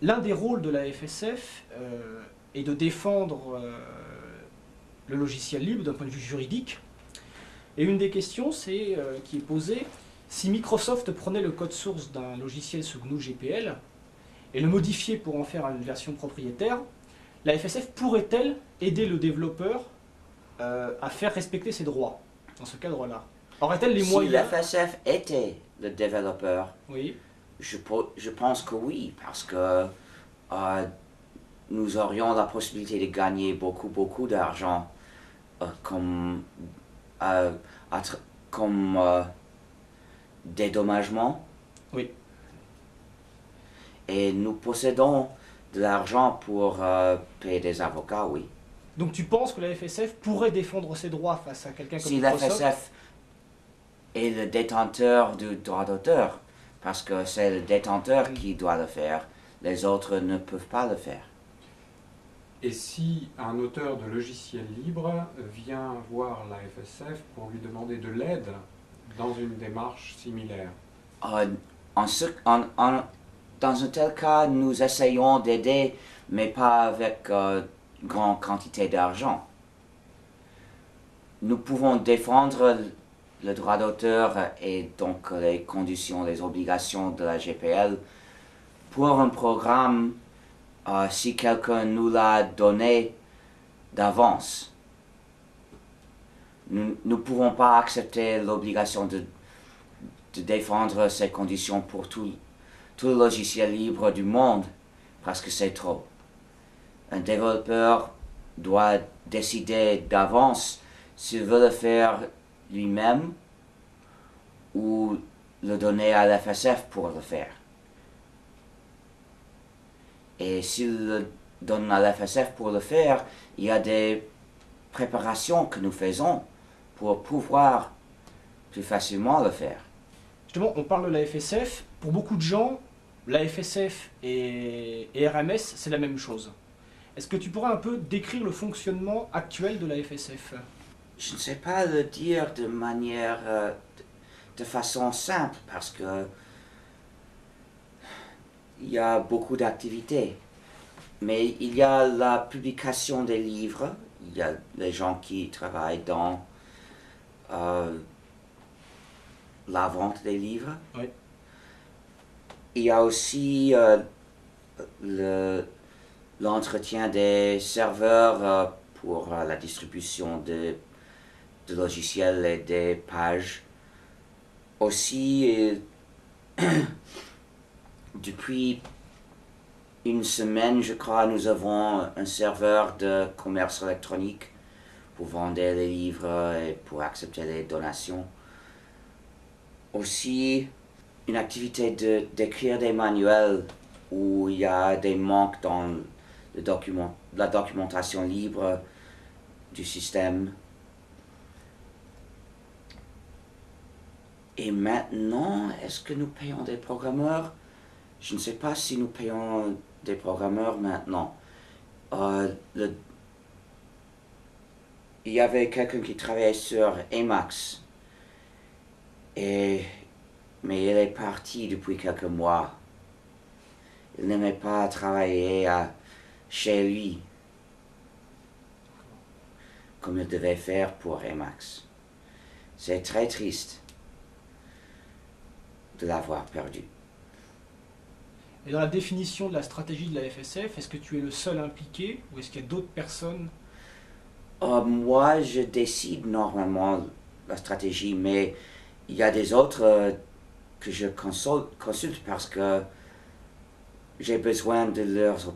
l'un des rôles de la FSF est de défendre le logiciel libre d'un point de vue juridique. Et une des questions qui est posée, si Microsoft prenait le code source d'un logiciel sous GNU GPL et le modifiait pour en faire une version propriétaire, la FSF pourrait-elle aider le développeur à faire respecter ses droits dans ce cadre-là? Aurait-elle les Si moyens? la FSF était le développeur, Oui. je pense que oui, parce que nous aurions la possibilité de gagner beaucoup d'argent comme, euh, dédommagement. Oui. Et nous possédons de l'argent pour payer des avocats, oui. Donc tu penses que la FSF pourrait défendre ses droits face à quelqu'un comme Si la Microsoft? FSF est le détenteur du droit d'auteur, parce que c'est le détenteur qui doit le faire, les autres ne peuvent pas le faire. Et si un auteur de logiciel libre vient voir la FSF pour lui demander de l'aide dans une démarche similaire? Dans un tel cas, nous essayons d'aider, mais pas avec grande quantité d'argent. Nous pouvons défendre le droit d'auteur et donc les conditions, les obligations de la GPL pour un programme si quelqu'un nous l'a donné d'avance. Nous ne pouvons pas accepter l'obligation de défendre ces conditions pour tout le logiciel libre du monde, parce que c'est trop. Un développeur doit décider d'avance s'il veut le faire lui-même ou le donner à l'FSF pour le faire. Et s'il le donne à l'FSF pour le faire, il y a des préparations que nous faisons pour pouvoir plus facilement le faire. Justement, on parle de la FSF. Pour beaucoup de gens, la FSF et RMS, c'est la même chose. Est-ce que tu pourrais un peu décrire le fonctionnement actuel de la FSF? Je ne sais pas le dire de manière, de façon simple, parce que il y a beaucoup d'activités. Mais il y a la publication des livres, il y a les gens qui travaillent dans la vente des livres. Oui. Il y a aussi l'entretien des serveurs pour la distribution de logiciels et des pages. Aussi, depuis une semaine, je crois, nous avons un serveur de commerce électronique pour vendre les livres et pour accepter les donations. Aussi, une activité d'écrire des manuels où il y a des manques dans la documentation libre du système. Et maintenant, est-ce que nous payons des programmeurs? Je ne sais pas si nous payons des programmeurs maintenant. Il y avait quelqu'un qui travaillait sur Emacs, mais il est parti depuis quelques mois. Il n'aimait pas travailler chez lui comme il devait faire pour Emacs. C'est très triste de l'avoir perdu. Et dans la définition de la stratégie de la FSF, est-ce que tu es le seul impliqué ou est-ce qu'il y a d'autres personnes? Moi, je décide normalement la stratégie, mais il y a des autres que je consulte parce que j'ai besoin de leurs